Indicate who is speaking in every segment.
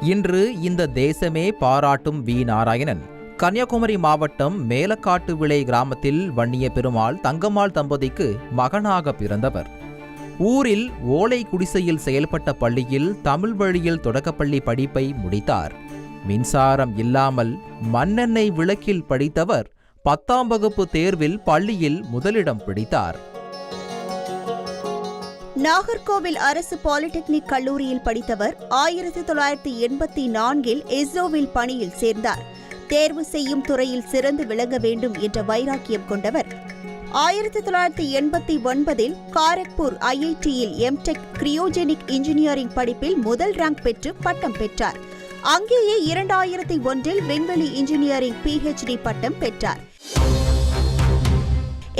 Speaker 1: இன்று இந்த தேசமே பாராட்டும் வி. நாராயணன் கன்னியாகுமரி மாவட்டம் மேலக்காட்டு விளை கிராமத்தில் வன்னிய பெருமாள் தங்கம்மாள் தம்பதிக்கு மகனாக பிறந்தவர். ஊரில் ஓலை குடிசையில் செயல்பட்ட பள்ளியில் தமிழ் வழியில் தொடக்கப்பள்ளி படிப்பை முடித்தார். மின்சாரம் இல்லாமல் மண்ணெண்ணெய் விளக்கில் படித்தவர் 10ஆம் வகுப்பு தேர்வில் பள்ளியில் முதலிடம் பிடித்தார்.
Speaker 2: நாகர்கோவில் அரசு பாலிடெக்னிக் கல்லூரியில் படித்தவர் 1984இல் இஸ்ரோவில் பணியில் சேர்ந்தார். தேர்வு செய்யும் துறையில் சிறந்து விளங்க வேண்டும் என்ற வைராக்கியம் கொண்டவர். 1989இல் காரக்பூர் IITயில் எம்டெக் கிரியோஜெனிக் இன்ஜினியரிங் படிப்பில் முதல் ரேங்க் பெற்று பட்டம் பெற்றார். அங்கேயே 2001இல் விண்வெளி இன்ஜினியரிங் PhD பட்டம் பெற்றார்.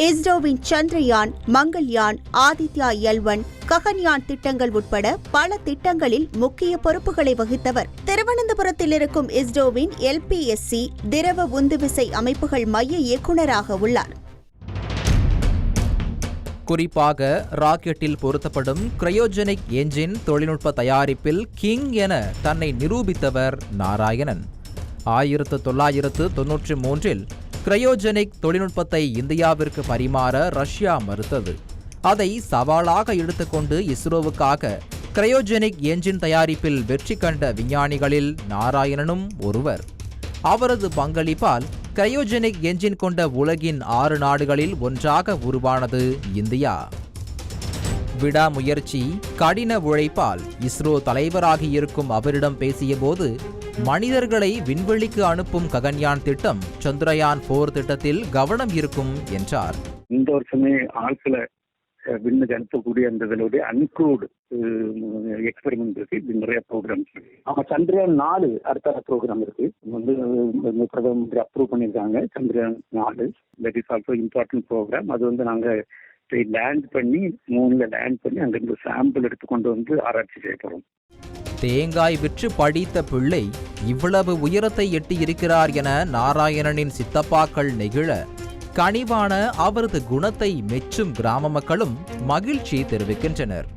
Speaker 2: இஸ்ரோவின் சந்திரயான், மங்கள்யான், ஆதித்யா L1, ககன்யான் திட்டங்கள் உட்பட பல திட்டங்களில் முக்கிய பொறுப்புகளை வகித்தவர். திருவனந்தபுரத்தில் இருக்கும் இஸ்ரோவின் LPSC திரவ உந்துவிசை அமைப்புகள் மைய இயக்குநராக உள்ளார்.
Speaker 1: குறிப்பாக ராக்கெட்டில் பொருத்தப்படும் கிரையோஜெனிக் என்ஜின் தொழில்நுட்ப தயாரிப்பில் கிங் என தன்னை நிரூபித்தவர் நாராயணன். 1993இல் கிரையோஜெனிக் தொழில்நுட்பத்தை இந்தியாவிற்கு பரிமாற ரஷ்யா மறுத்தது. அதை சவாலாக எடுத்துக்கொண்டு இஸ்ரோவுக்காக கிரையோஜெனிக் என்ஜின் தயாரிப்பில் வெற்றி கண்ட விஞ்ஞானிகளில் நாராயணனும் ஒருவர். அவரது பங்களிப்பால் கிரையோஜெனிக் என்ஜின் கொண்ட உலகின் 6 நாடுகளில் ஒன்றாக உருவானது இந்தியா. விடாமுயற்சி, கடின உழைப்பால் இஸ்ரோ தலைவராகியிருக்கும் அவரிடம் பேசியபோது மனிதர்களை விண்வெளிக்கு அனுப்பும் ககன்யான் திட்டம் சந்திரயான் 4 திட்டத்தில் கவனம் இருக்கும் என்றார்.
Speaker 3: இந்த வருஷமே ஆட்களை விண்ணுக்கு அனுப்பக்கூடிய அந்த அன்க்ரூட் எக்ஸ்பெரிமெண்ட் இருக்கு. இது நிறைய ப்ரோக்ராம்ஸ் இருக்கு. சந்திரயான் 4 அடுத்த ப்ரோக்ராம் இருக்கு. பிரதமர் அப்ரூவ் பண்ணியிருக்காங்க. Chandrayaan 4 that is also important program. அது நாங்க லேண்ட் பண்ணி மூணுல லேண்ட் பண்ணி அங்கிருந்து சாம்பிள் எடுத்துக்கொண்டு வந்து ஆராய்ச்சி செய்ய போறோம்.
Speaker 1: தேங்காய் விற்று படித்த பிள்ளை இவ்வளவு உயரத்தை எட்டி இருக்கிறார் என நாராயணனின் சித்தப்பாக்கள் நெகிழ, கனிவான அவரது குணத்தை மெச்சும் கிராம மக்களும் மகிழ்ச்சி தெரிவிக்கின்றனர்.